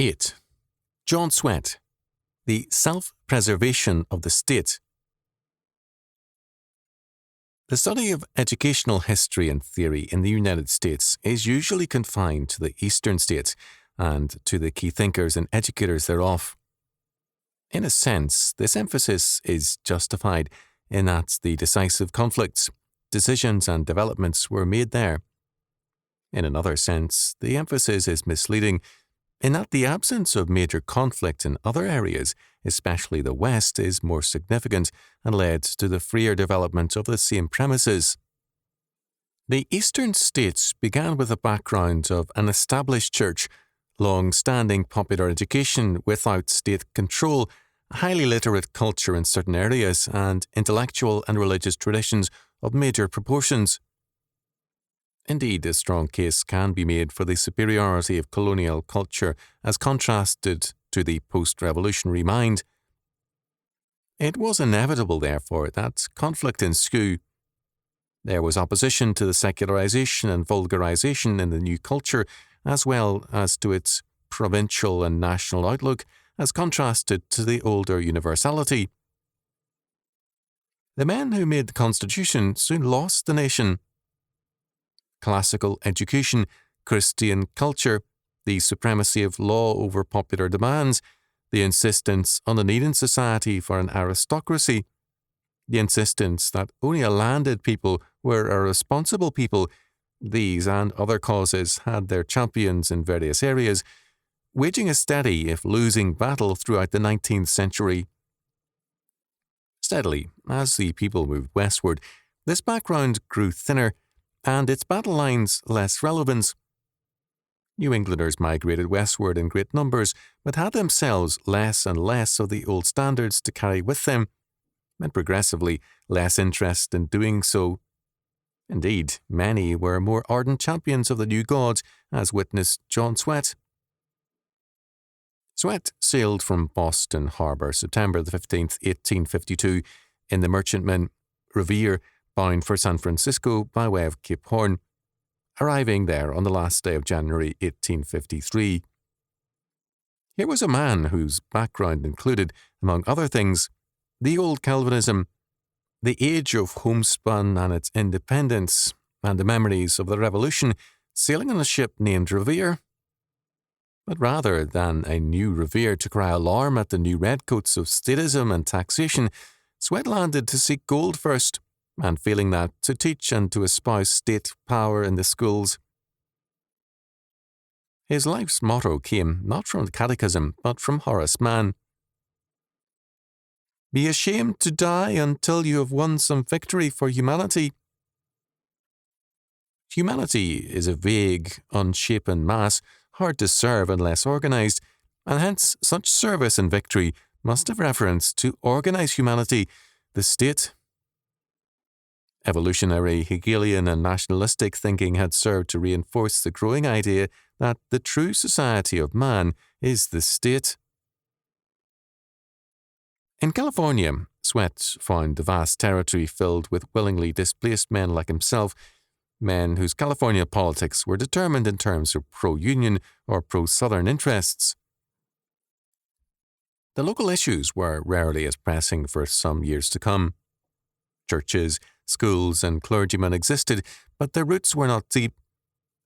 8. John Swett, The Self-Preservation of the State. The study of educational history and theory in the United States is usually confined to the eastern states and to the key thinkers and educators thereof. In a sense, this emphasis is justified in that the decisive conflicts, decisions and developments were made there. In another sense, the emphasis is misleading in that the absence of major conflict in other areas, especially the West, is more significant and led to the freer development of the same premises. The eastern states began with a background of an established church, long-standing popular education without state control, highly literate culture in certain areas, and intellectual and religious traditions of major proportions. Indeed, a strong case can be made for the superiority of colonial culture as contrasted to the post-revolutionary mind. It was inevitable, therefore, that conflict ensue. There was opposition to the secularization and vulgarization in the new culture, as well as to its provincial and national outlook, as contrasted to the older universality. The men who made the Constitution soon lost the nation. Classical education, Christian culture, the supremacy of law over popular demands, the insistence on the need in society for an aristocracy, the insistence that only a landed people were a responsible people, these and other causes had their champions in various areas, waging a steady, if losing, battle throughout the 19th century. Steadily, as the people moved westward, this background grew thinner, and its battle lines less relevant. New Englanders migrated westward in great numbers, but had themselves less and less of the old standards to carry with them, and progressively less interest in doing so. Indeed, many were more ardent champions of the new gods, as witnessed John Swett. Swett sailed from Boston Harbour September 15, 1852, in the merchantman Revere, bound for San Francisco by way of Cape Horn, arriving there on the last day of January 1853. Here was a man whose background included, among other things, the old Calvinism, the age of homespun and its independence, and the memories of the Revolution, sailing on a ship named Revere. But rather than a new Revere to cry alarm at the new redcoats of statism and taxation, Swett landed to seek gold first, and feeling that to teach and to espouse state power in the schools. His life's motto came not from the Catechism, but from Horace Mann. Be ashamed to die until you have won some victory for humanity. Humanity is a vague, unshapen mass, hard to serve unless organized, and hence such service and victory must have reference to organized humanity, the state. Evolutionary, Hegelian and nationalistic thinking had served to reinforce the growing idea that the true society of man is the state. In California, Swett found the vast territory filled with willingly displaced men like himself, men whose California politics were determined in terms of pro-Union or pro-Southern interests. The local issues were rarely as pressing for some years to come. Churches, schools and clergymen existed, but their roots were not deep.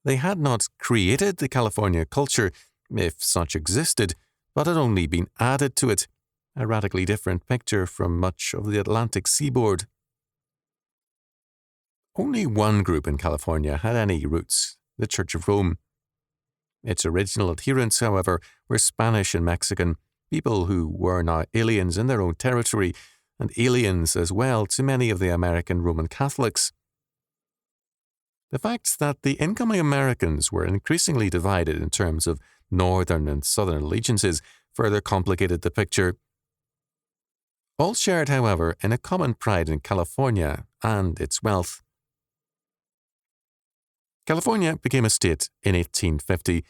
They had not created the California culture, if such existed, but had only been added to it, a radically different picture from much of the Atlantic seaboard. Only one group in California had any roots, the Church of Rome. Its original adherents, however, were Spanish and Mexican, people who were now aliens in their own territory, and aliens as well to many of the American Roman Catholics. The fact that the incoming Americans were increasingly divided in terms of northern and southern allegiances further complicated the picture. All shared, however, in a common pride in California and its wealth. California became a state in 1850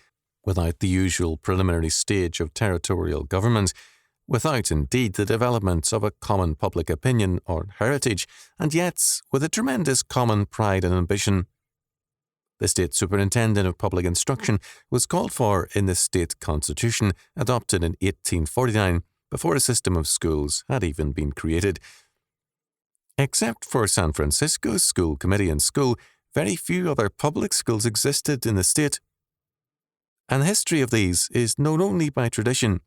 without the usual preliminary stage of territorial government, without indeed the development of a common public opinion or heritage, and yet with a tremendous common pride and ambition. The State Superintendent of Public Instruction was called for in the state constitution adopted in 1849, before a system of schools had even been created. Except for San Francisco's school committee and school, very few other public schools existed in the state, and the history of these is known only by tradition.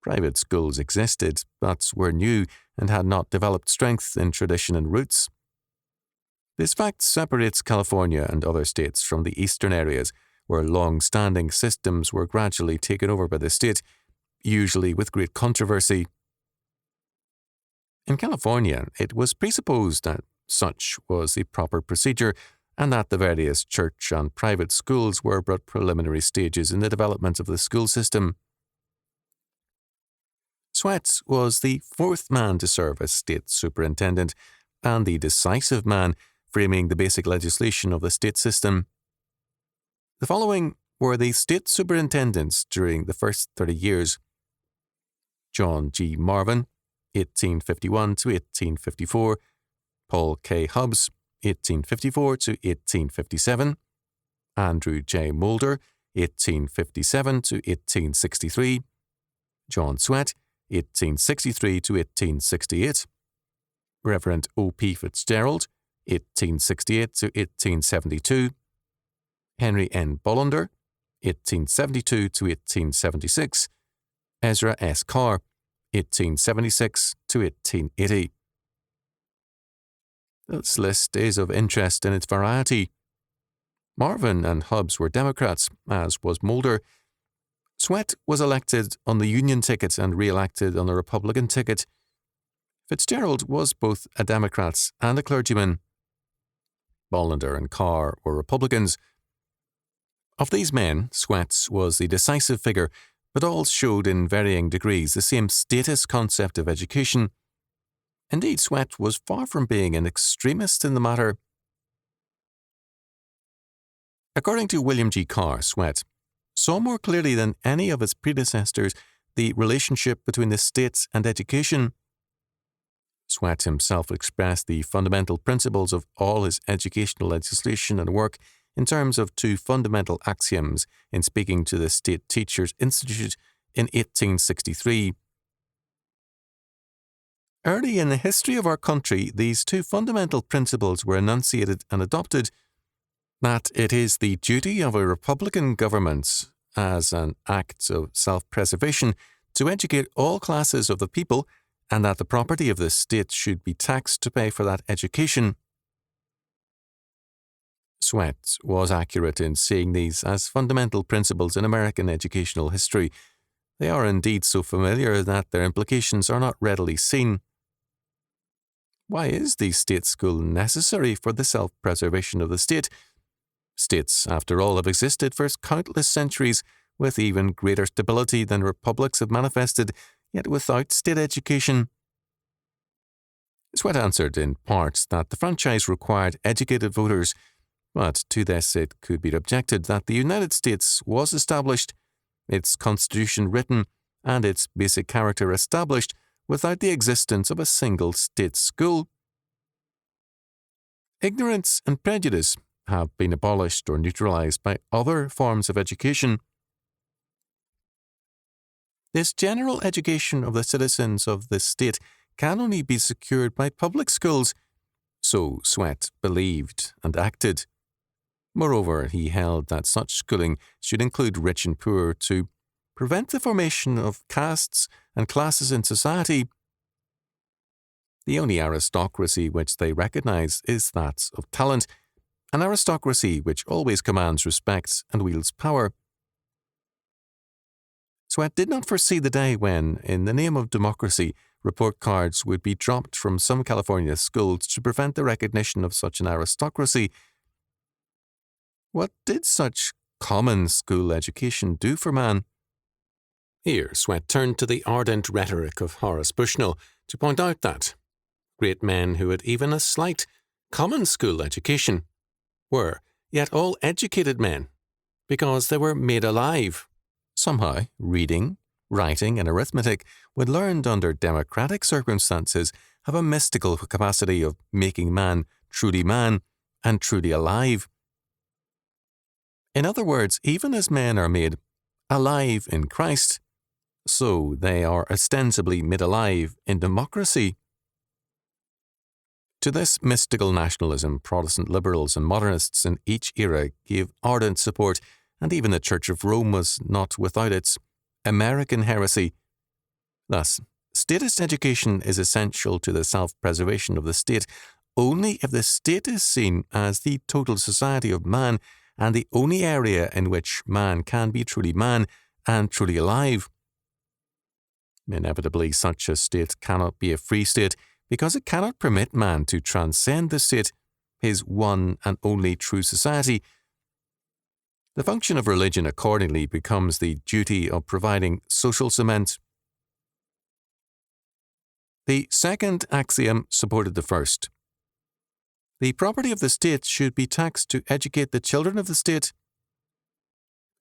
Private schools existed, but were new and had not developed strength in tradition and roots. This fact separates California and other states from the eastern areas, where long-standing systems were gradually taken over by the state, usually with great controversy. In California, it was presupposed that such was the proper procedure, and that the various church and private schools were but preliminary stages in the development of the school system. Swett was the fourth man to serve as state superintendent, and the decisive man framing the basic legislation of the state system. The following were the state superintendents during the first 30 years. John G. Marvin, 1851 to 1854, Paul K. Hubbs, 1854 to 1857, Andrew J. Moulder, 1857 to 1863, John Swett, 1863 to 1868, Reverend O. P. Fitzgerald, 1868 to 1872, Henry N. Bollender, 1872 to 1876, Ezra S. Carr, 1876 to 1880. This list is of interest in its variety. Marvin and Hubbs were Democrats, as was Moulder. Swett was elected on the Union ticket and re-elected on the Republican ticket. Fitzgerald was both a Democrat and a clergyman. Bollender and Carr were Republicans. Of these men, Swett was the decisive figure, but all showed in varying degrees the same status concept of education. Indeed, Swett was far from being an extremist in the matter. According to William G. Carr, Swett saw more clearly than any of his predecessors the relationship between the state and education. Swett himself expressed the fundamental principles of all his educational legislation and work in terms of two fundamental axioms in speaking to the State Teachers Institute in 1863. Early in the history of our country, these two fundamental principles were enunciated and adopted: that it is the duty of a republican government, as an act of self-preservation, to educate all classes of the people, and that the property of the state should be taxed to pay for that education. Swett was accurate in seeing these as fundamental principles in American educational history. They are indeed so familiar that their implications are not readily seen. Why is the state school necessary for the self-preservation of the state? States, after all, have existed for countless centuries with even greater stability than republics have manifested, yet without state education. Swett answered in part that the franchise required educated voters, but to this it could be objected that the United States was established, its constitution written, and its basic character established without the existence of a single state school. Ignorance and prejudice have been abolished or neutralized by other forms of education. This general education of the citizens of the state can only be secured by public schools, so Swett believed and acted. Moreover, he held that such schooling should include rich and poor to prevent the formation of castes and classes in society. The only aristocracy which they recognize is that of talent, an aristocracy which always commands respect and wields power. Swett did not foresee the day when, in the name of democracy, report cards would be dropped from some California schools to prevent the recognition of such an aristocracy. What did such common school education do for man? Here, Swett turned to the ardent rhetoric of Horace Bushnell to point out that great men who had even a slight common school education were yet all educated men, because they were made alive. Somehow, reading, writing, and arithmetic, when learned under democratic circumstances, have a mystical capacity of making man and truly alive. In other words, even as men are made alive in Christ, so they are ostensibly made alive in democracy. To this mystical nationalism, Protestant liberals and modernists in each era gave ardent support, and even the Church of Rome was not without its American heresy. Thus, statist education is essential to the self-preservation of the state only if the state is seen as the total society of man and the only area in which man can be truly man and truly alive. Inevitably, such a state cannot be a free state because it cannot permit man to transcend the state, his one and only true society. The function of religion accordingly becomes the duty of providing social cement. The second axiom supported the first. The property of the state should be taxed to educate the children of the state.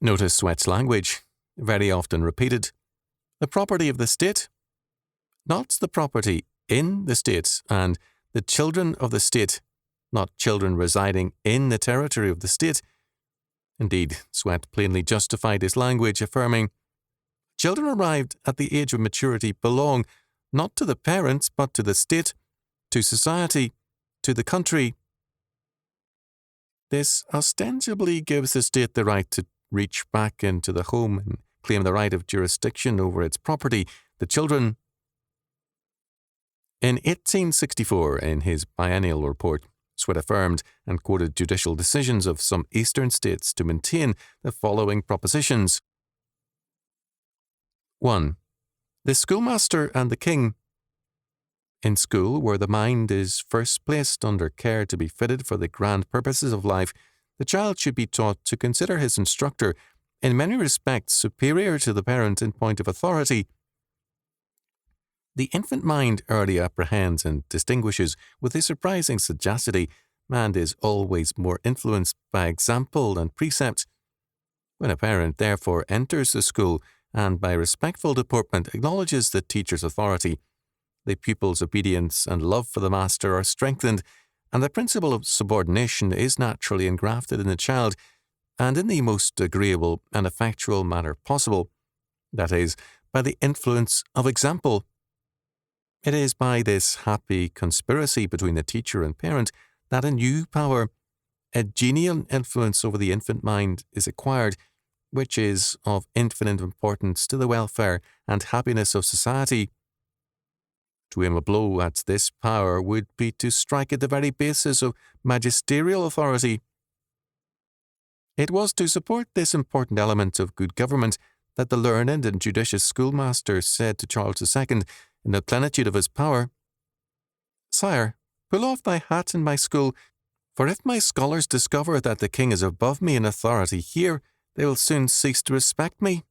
Notice Swett's language, very often repeated. The property of the state, not the property in the state, and the children of the state, not children residing in the territory of the state. Indeed, Swett plainly justified his language, affirming, "Children arrived at the age of maturity belong not to the parents, but to the state, to society, to the country." This ostensibly gives the state the right to reach back into the home and claim the right of jurisdiction over its property, the children. In 1864, in his biennial report, Swett affirmed and quoted judicial decisions of some eastern states to maintain the following propositions. 1. The schoolmaster and the king. In school, where the mind is first placed under care to be fitted for the grand purposes of life, the child should be taught to consider his instructor in many respects superior to the parent in point of authority. The infant mind early apprehends and distinguishes with a surprising sagacity, and is always more influenced by example and precept. When a parent therefore enters the school and by respectful deportment acknowledges the teacher's authority, the pupil's obedience and love for the master are strengthened, and the principle of subordination is naturally engrafted in the child, and in the most agreeable and effectual manner possible, that is, by the influence of example. It is by this happy conspiracy between the teacher and parent that a new power, a genial influence over the infant mind, is acquired, which is of infinite importance to the welfare and happiness of society. To aim a blow at this power would be to strike at the very basis of magisterial authority. It was to support this important element of good government that the learned and judicious schoolmaster said to Charles II, in the plenitude of his power, "Sire, pull off thy hat in my school, for if my scholars discover that the king is above me in authority here, they will soon cease to respect me."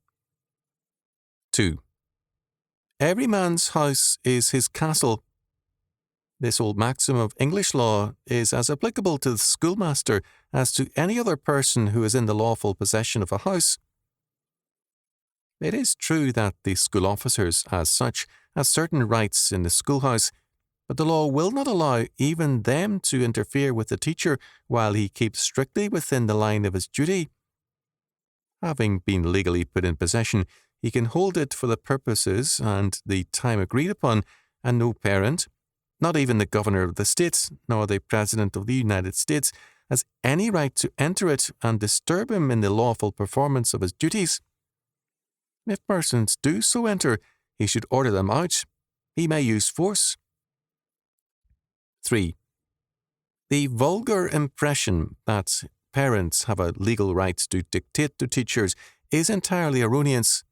2. Every man's house is his castle. This old maxim of English law is as applicable to the schoolmaster as to any other person who is in the lawful possession of a house. It is true that the school officers, as such, have certain rights in the schoolhouse, but the law will not allow even them to interfere with the teacher while he keeps strictly within the line of his duty. Having been legally put in possession, he can hold it for the purposes and the time agreed upon, and no parent, not even the governor of the state, nor the President of the United States, has any right to enter it and disturb him in the lawful performance of his duties. If persons do so enter, he should order them out. He may use force. 3. The vulgar impression that parents have a legal right to dictate to teachers is entirely erroneous,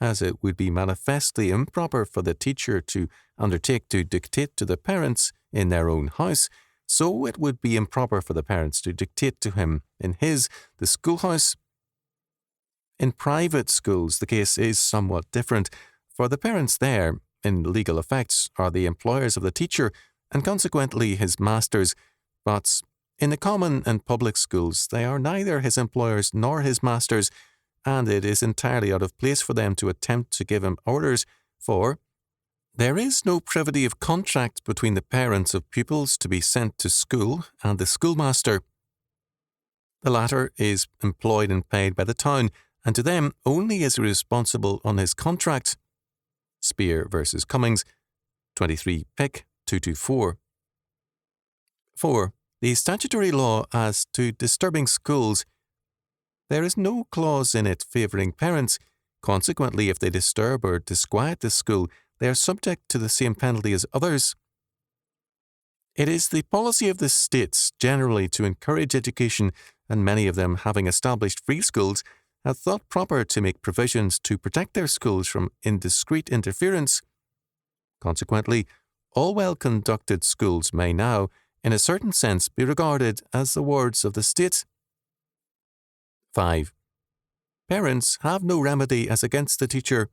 as it would be manifestly improper for the teacher to undertake to dictate to the parents in their own house, so it would be improper for the parents to dictate to him in his, the schoolhouse. In private schools, the case is somewhat different, for the parents there, in legal effects, are the employers of the teacher, and consequently his masters, but in the common and public schools they are neither his employers nor his masters, and it is entirely out of place for them to attempt to give him orders, for there is no privity of contract between the parents of pupils to be sent to school and the schoolmaster. The latter is employed and paid by the town, and to them only is he responsible on his contract. Spear versus Cummings, 23 Pick 224. 4. The statutory law as to disturbing schools. There is no clause in it favouring parents. Consequently, if they disturb or disquiet the school, they are subject to the same penalty as others. It is the policy of the states generally to encourage education, and many of them, having established free schools, have thought proper to make provisions to protect their schools from indiscreet interference. Consequently, all well-conducted schools may now, in a certain sense, be regarded as the wards of the state. 5. Parents have no remedy as against the teacher.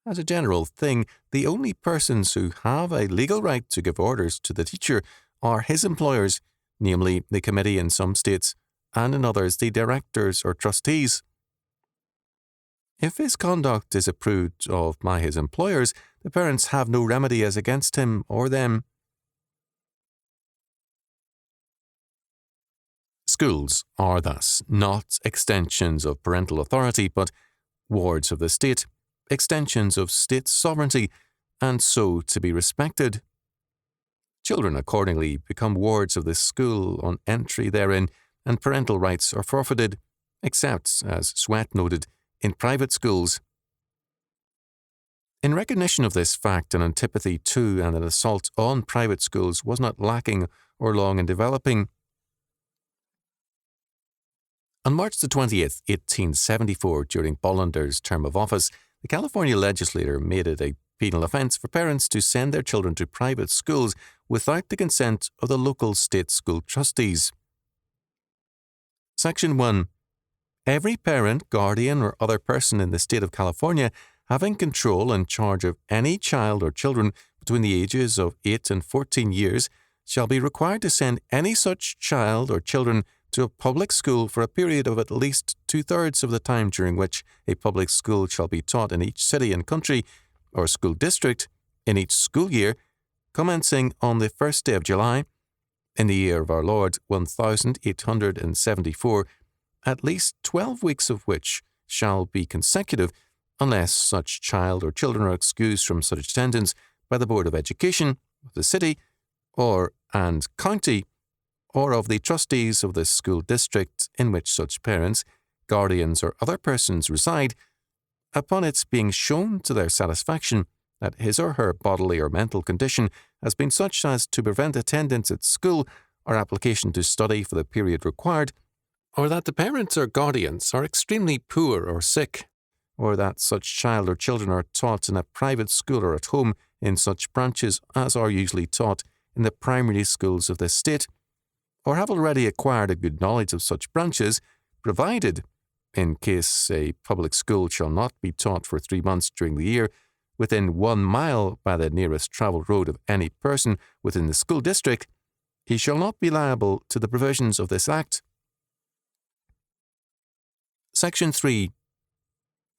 As a general thing, the only persons who have a legal right to give orders to the teacher are his employers, namely the committee in some states, and in others the directors or trustees. If his conduct is approved of by his employers, the parents have no remedy as against him or them. Schools are thus not extensions of parental authority, but wards of the state, extensions of state sovereignty, and so to be respected. Children accordingly become wards of the school on entry therein, and parental rights are forfeited, except, as Swett noted, in private schools. In recognition of this fact, an antipathy to and an assault on private schools was not lacking or long in developing. On March 20th, 1874, during Bollander's term of office, the California legislature made it a penal offence for parents to send their children to private schools without the consent of the local state school trustees. Section 1. Every parent, guardian, or other person in the state of California having control and charge of any child or children between the ages of 8 and 14 years shall be required to send any such child or children to a public school for a period of at least 2/3 of the time during which a public school shall be taught in each city and country or school district in each school year, commencing on the 1st day of July, in the year of our Lord 1874, at least 12 weeks of which shall be consecutive, unless such child or children are excused from such attendance by the Board of Education of the city and county, or of the trustees of the school district in which such parents, guardians, or other persons reside, upon its being shown to their satisfaction that his or her bodily or mental condition has been such as to prevent attendance at school or application to study for the period required, or that the parents or guardians are extremely poor or sick, or that such child or children are taught in a private school or at home in such branches as are usually taught in the primary schools of this state, or have already acquired a good knowledge of such branches, provided, in case a public school shall not be taught for 3 months during the year, within 1 mile by the nearest travelled road of any person within the school district, he shall not be liable to the provisions of this Act. Section 3.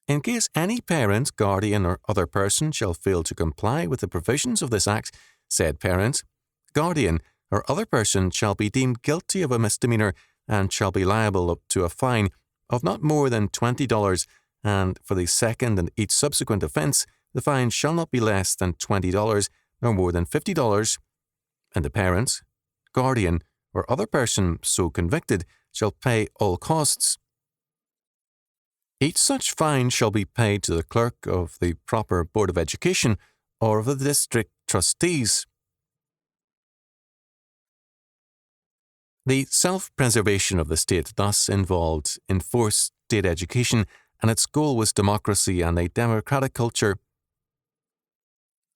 In case any parent, guardian, or other person shall fail to comply with the provisions of this Act, said parent, guardian, or other person shall be deemed guilty of a misdemeanour and shall be liable up to a fine of not more than $20, and for the second and each subsequent offence, the fine shall not be less than $20 nor more than $50, and the parent, guardian, or other person so convicted shall pay all costs. Each such fine shall be paid to the clerk of the proper Board of Education or of the district trustees. The self-preservation of the state thus involved enforced state education, and its goal was democracy and a democratic culture.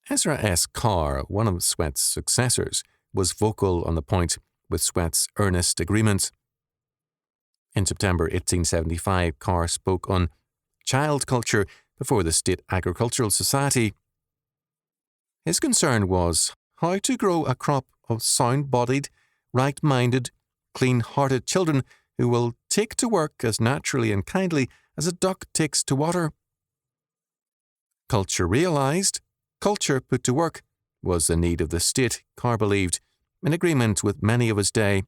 Ezra S. Carr, one of Swett's successors, was vocal on the point, with Swett's earnest agreement. In September 1875, Carr spoke on child culture before the State Agricultural Society. His concern was how to grow a crop of sound-bodied, right-minded, clean-hearted children who will take to work as naturally and kindly as a duck takes to water. Culture realized, culture put to work, was the need of the state, Carr believed, in agreement with many of his day.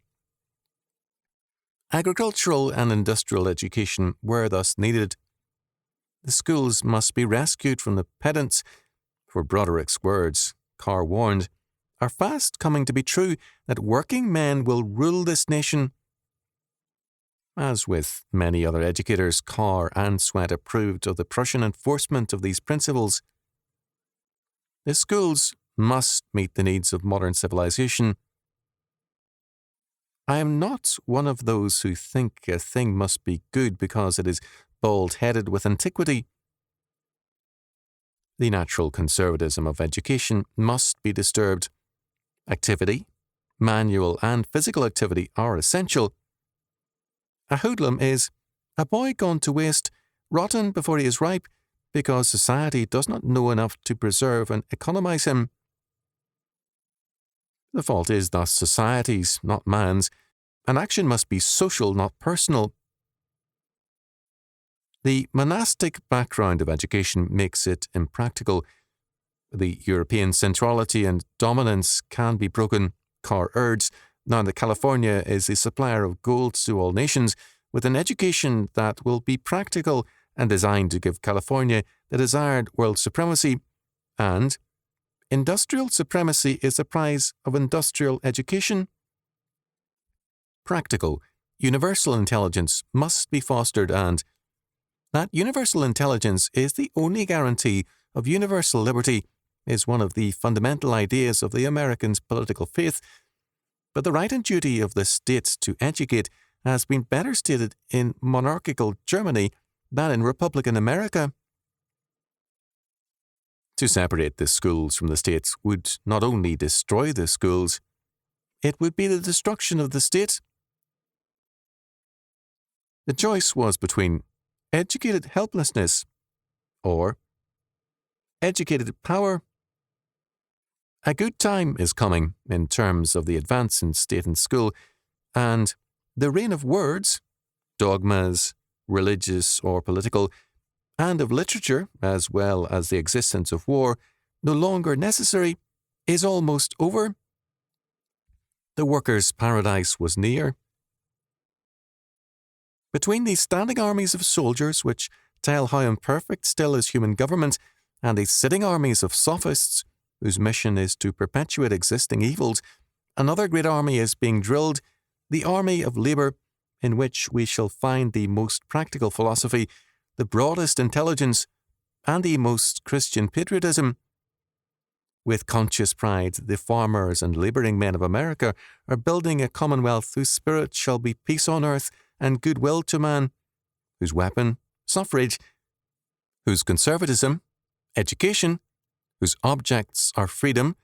Agricultural and industrial education were thus needed. The schools must be rescued from the pedants, for Broderick's words, Carr warned, are fast coming to be true that working men will rule this nation. As with many other educators, Carr and Swett approved of the Prussian enforcement of these principles. The schools must meet the needs of modern civilization. I am not one of those who think a thing must be good because it is bald-headed with antiquity. The natural conservatism of education must be disturbed. Activity, manual and physical activity, are essential. A hoodlum is a boy gone to waste, rotten before he is ripe, because society does not know enough to preserve and economize him. The fault is thus society's, not man's, and action must be social, not personal. The monastic background of education makes it impractical. The European centrality and dominance can be broken, Carr urged, now that California is the supplier of gold to all nations, with an education that will be practical and designed to give California the desired world supremacy, and industrial supremacy is the prize of industrial education. Practical, universal intelligence must be fostered, and that universal intelligence is the only guarantee of universal liberty is one of the fundamental ideas of the Americans' political faith, but the right and duty of the state to educate has been better stated in monarchical Germany than in Republican America. To separate the schools from the states would not only destroy the schools, it would be the destruction of the state. The choice was between educated helplessness or educated power. A good time is coming in terms of the advance in state and school, and the reign of words, dogmas, religious or political, and of literature, as well as the existence of war, no longer necessary, is almost over. The workers' paradise was near. Between these standing armies of soldiers which tell how imperfect still is human government, and these sitting armies of sophists whose mission is to perpetuate existing evils, another great army is being drilled, the army of labour, in which we shall find the most practical philosophy, the broadest intelligence, and the most Christian patriotism. With conscious pride, the farmers and labouring men of America are building a commonwealth whose spirit shall be peace on earth and goodwill to man, whose weapon, suffrage, whose conservatism, education, whose objects are freedom,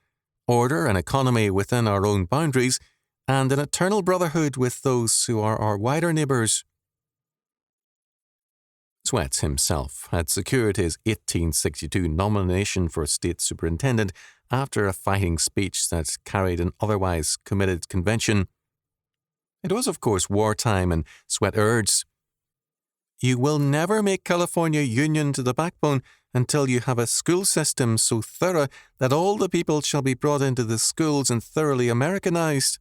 order and economy within our own boundaries, and an eternal brotherhood with those who are our wider neighbours. Swett himself had secured his 1862 nomination for state superintendent after a fighting speech that carried an otherwise committed convention. It was, of course, wartime, and Swett urged, "You will never make California Union to the backbone until you have a school system so thorough that all the people shall be brought into the schools and thoroughly Americanized."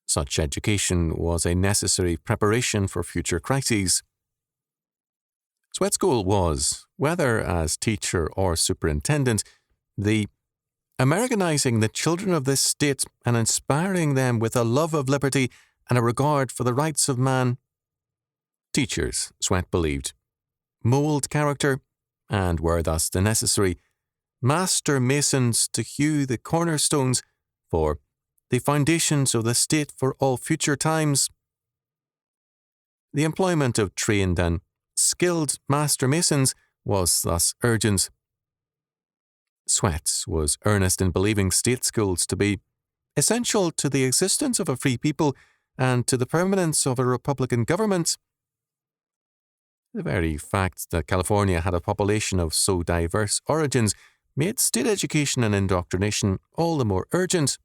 Such education was a necessary preparation for future crises. Swett's goal was, whether as teacher or superintendent, the Americanizing the children of this state and inspiring them with a love of liberty and a regard for the rights of man. Teachers, Swett believed, mould character, and were thus the necessary master masons to hew the cornerstones for the foundations of the state for all future times. The employment of trained and skilled master masons was thus urgent. Swett was earnest in believing state schools to be essential to the existence of a free people and to the permanence of a republican government. The very fact that California had a population of so diverse origins made state education and indoctrination all the more urgent.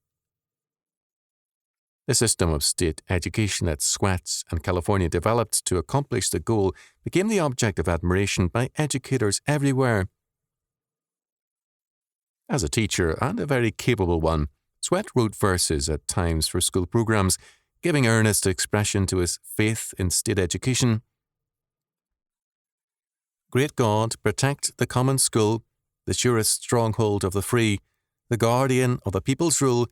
The system of state education that Swett and California developed to accomplish the goal became the object of admiration by educators everywhere. As a teacher, and a very capable one, Swett wrote verses at times for school programs, giving earnest expression to his faith in state education. Great God, protect the common school, the surest stronghold of the free, the guardian of the people's rule,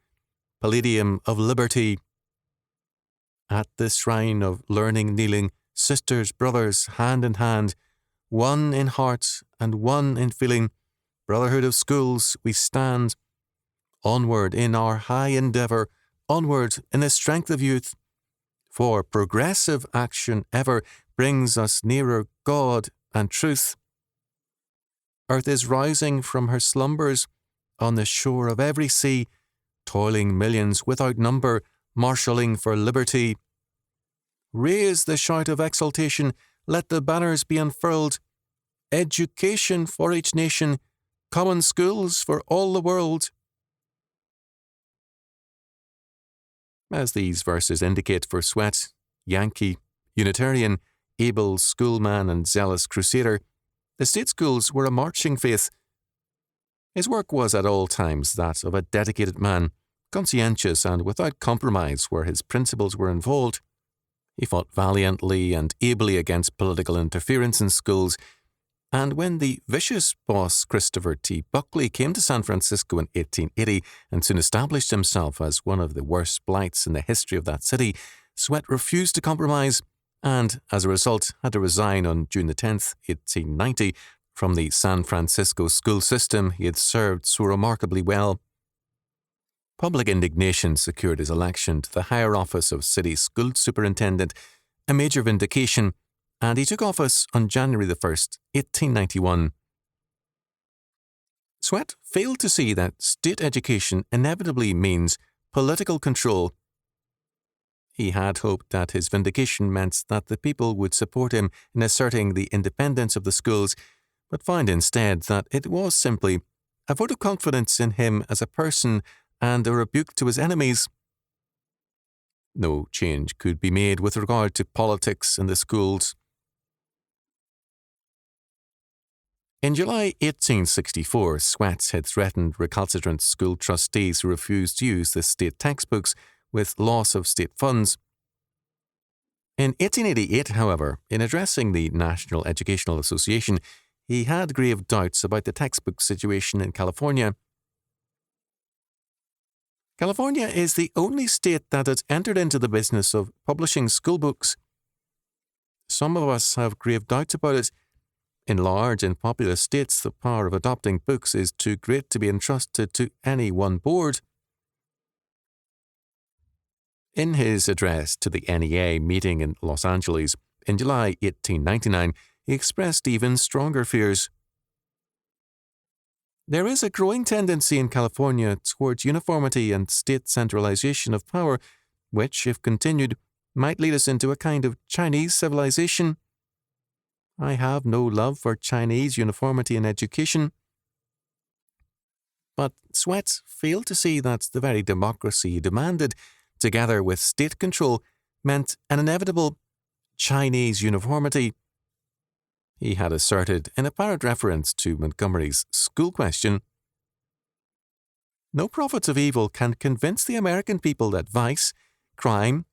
palladium of liberty. At this shrine of learning kneeling, sisters, brothers, hand in hand, one in heart and one in feeling, brotherhood of schools, we stand. Onward in our high endeavour, onward in the strength of youth, for progressive action ever brings us nearer God and truth. Earth is rising from her slumbers on the shore of every sea, toiling millions without number, marshalling for liberty. Raise the shout of exultation, let the banners be unfurled. Education for each nation, common schools for all the world. As these verses indicate for Swett, Yankee, Unitarian, able schoolman and zealous crusader, the state schools were a marching faith. His work was at all times that of a dedicated man, conscientious and without compromise where his principles were involved. He fought valiantly and ably against political interference in schools, and when the vicious boss Christopher T. Buckley came to San Francisco in 1880 and soon established himself as one of the worst blights in the history of that city, Swett refused to compromise and, as a result, had to resign on June 10th, 1890, from the San Francisco school system he had served so remarkably well. Public indignation secured his election to the higher office of city school superintendent, a major vindication, and he took office on January 1st, 1891. Swett failed to see that state education inevitably means political control. He had hoped that his vindication meant that the people would support him in asserting the independence of the schools, but found instead that it was simply a vote of confidence in him as a person and a rebuke to his enemies. No change could be made with regard to politics in the schools. In July 1864, Swett had threatened recalcitrant school trustees who refused to use the state textbooks with loss of state funds. In 1888, however, in addressing the National Educational Association, he had grave doubts about the textbook situation in California. California is the only state that has entered into the business of publishing school books. Some of us have grave doubts about it. In large and populous states, the power of adopting books is too great to be entrusted to any one board. In his address to the NEA meeting in Los Angeles in July 1899, he expressed even stronger fears. There is a growing tendency in California towards uniformity and state centralization of power, which, if continued, might lead us into a kind of Chinese civilization. I have no love for Chinese uniformity in education. But Swett failed to see that the very democracy he demanded, together with state control, meant an inevitable Chinese uniformity. He had asserted, in apparent reference to Montgomery's school question, "No prophets of evil can convince the American people that vice, crime,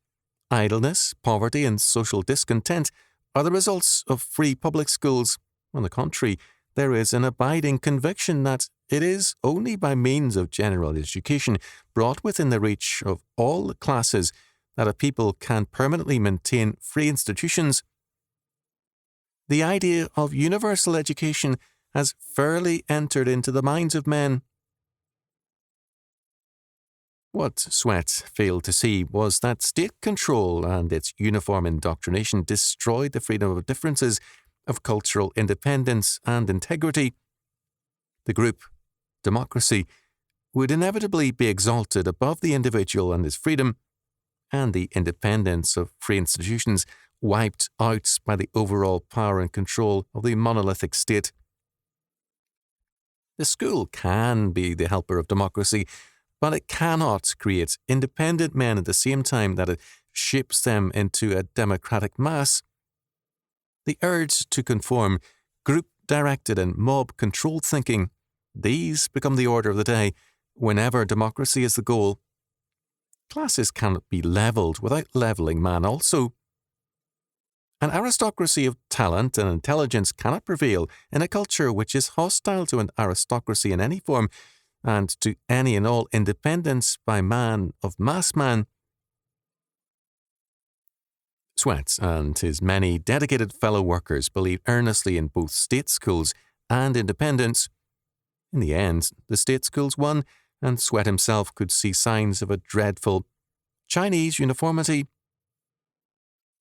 idleness, poverty, and social discontent are the results of free public schools. On the contrary, there is an abiding conviction that it is only by means of general education brought within the reach of all classes that a people can permanently maintain free institutions. The idea of universal education has fairly entered into the minds of men." What Swett failed to see was that state control and its uniform indoctrination destroyed the freedom of differences, of cultural independence and integrity. The group, democracy, would inevitably be exalted above the individual and his freedom, and the independence of free institutions wiped out by the overall power and control of the monolithic state. The school can be the helper of democracy, but it cannot create independent men at the same time that it shapes them into a democratic mass. The urge to conform, group-directed and mob-controlled thinking, these become the order of the day whenever democracy is the goal. Classes cannot be levelled without levelling man also. An aristocracy of talent and intelligence cannot prevail in a culture which is hostile to an aristocracy in any form and to any and all independence by man of mass man. Swett and his many dedicated fellow workers believed earnestly in both state schools and independence. In the end, the state schools won, and Swett himself could see signs of a dreadful Chinese uniformity.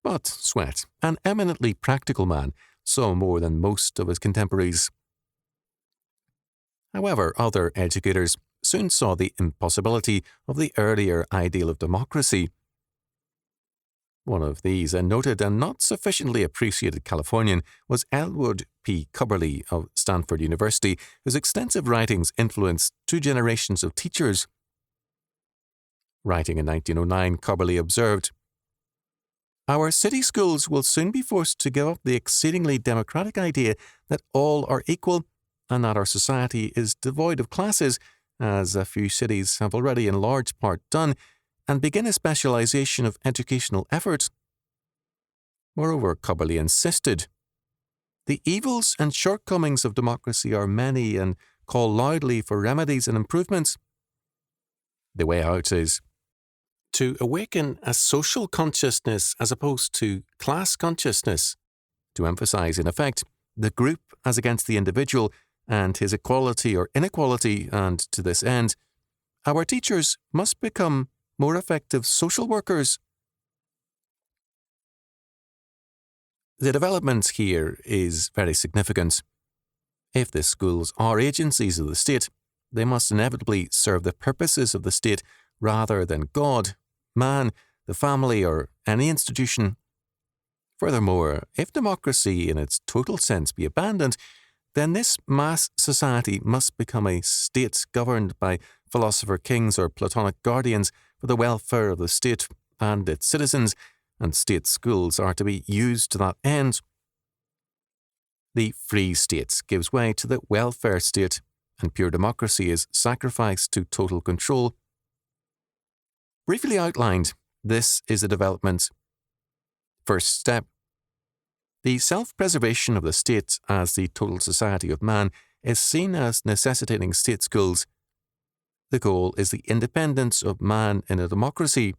But Swett, an eminently practical man, saw more than most of his contemporaries. However, other educators soon saw the impossibility of the earlier ideal of democracy. One of these, a noted and not sufficiently appreciated Californian, was Elwood P. Cubberley of Stanford University, whose extensive writings influenced 2 generations of teachers. Writing in 1909, Cubberley observed, "Our city schools will soon be forced to give up the exceedingly democratic idea that all are equal and that our society is devoid of classes, as a few cities have already in large part done, and begin a specialization of educational effort." Moreover, Cubberley insisted, "The evils and shortcomings of democracy are many and call loudly for remedies and improvements. The way out is to awaken a social consciousness as opposed to class consciousness, to emphasize, in effect, the group as against the individual and his equality or inequality, and to this end, our teachers must become more effective social workers." The development here is very significant. If the schools are agencies of the state, they must inevitably serve the purposes of the state rather than God, man, the family, or any institution. Furthermore, if democracy in its total sense be abandoned, then this mass society must become a state governed by philosopher kings or Platonic guardians for the welfare of the state and its citizens, and state schools are to be used to that end. The free state gives way to the welfare state, and pure democracy is sacrificed to total control. Briefly outlined, this is the development. First step. The self-preservation of the state as the total society of man is seen as necessitating state schools. The goal is the independence of man in a democracy.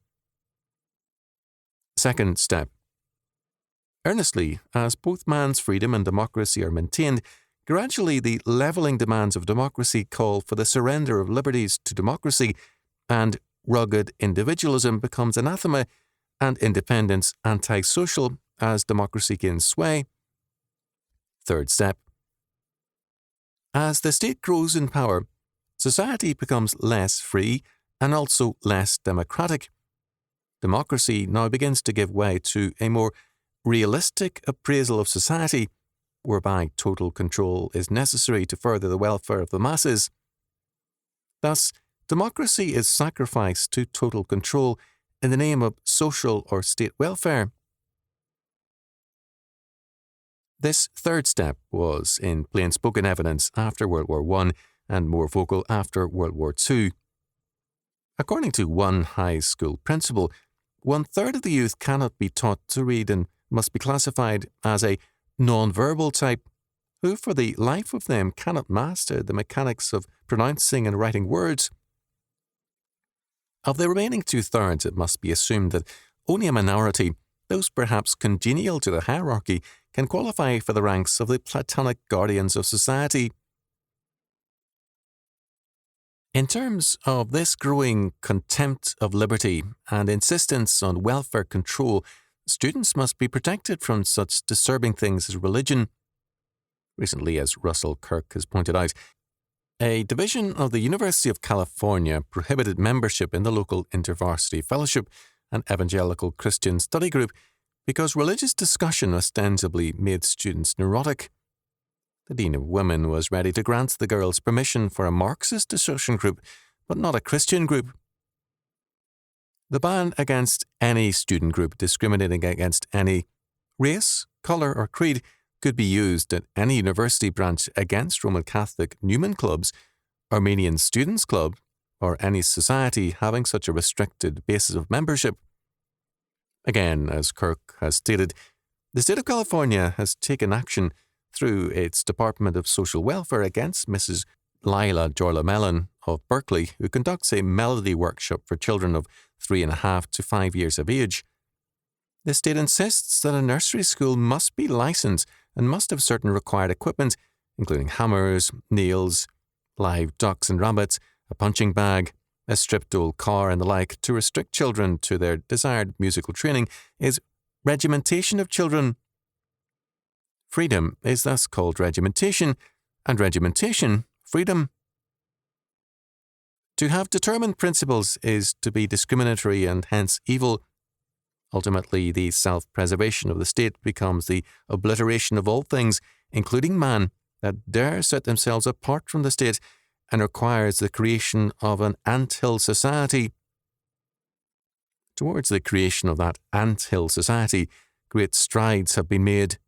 Second step. Earnestly, as both man's freedom and democracy are maintained, gradually the levelling demands of democracy call for the surrender of liberties to democracy, and rugged individualism becomes anathema, and independence antisocial as democracy gains sway. Third step. As the state grows in power, society becomes less free and also less democratic. Democracy now begins to give way to a more realistic appraisal of society, whereby total control is necessary to further the welfare of the masses. Thus, democracy is sacrificed to total control in the name of social or state welfare. This third step was in plain spoken evidence after World War I and more vocal after World War II. According to one high school principal, 1/3 of the youth cannot be taught to read and must be classified as a non-verbal type, who for the life of them cannot master the mechanics of pronouncing and writing words. Of the remaining 2/3, it must be assumed that only a minority, those perhaps congenial to the hierarchy, can qualify for the ranks of the Platonic guardians of society. In terms of this growing contempt of liberty and insistence on welfare control, students must be protected from such disturbing things as religion. Recently, as Russell Kirk has pointed out, a division of the University of California prohibited membership in the local InterVarsity Fellowship, an evangelical Christian study group, because religious discussion ostensibly made students neurotic. The Dean of Women was ready to grant the girls permission for a Marxist discussion group, but not a Christian group. The ban against any student group discriminating against any race, colour or creed could be used at any university branch against Roman Catholic Newman clubs, Armenian Students Club, or any society having such a restricted basis of membership. Again, as Kirk has stated, the state of California has taken action through its Department of Social Welfare against Mrs. Lila Jorla Mellon of Berkeley, who conducts a melody workshop for children of 3.5 to 5 years of age. The state insists that a nursery school must be licensed and must have certain required equipment, including hammers, nails, live ducks and rabbits, a punching bag, a stripped old car and the like. To restrict children to their desired musical training is regimentation of children. Freedom is thus called regimentation, and regimentation, freedom. To have determined principles is to be discriminatory and hence evil. Ultimately, the self-preservation of the state becomes the obliteration of all things, including man, that dare set themselves apart from the state, and requires the creation of an ant-hill society. Towards the creation of that ant-hill society, great strides have been made.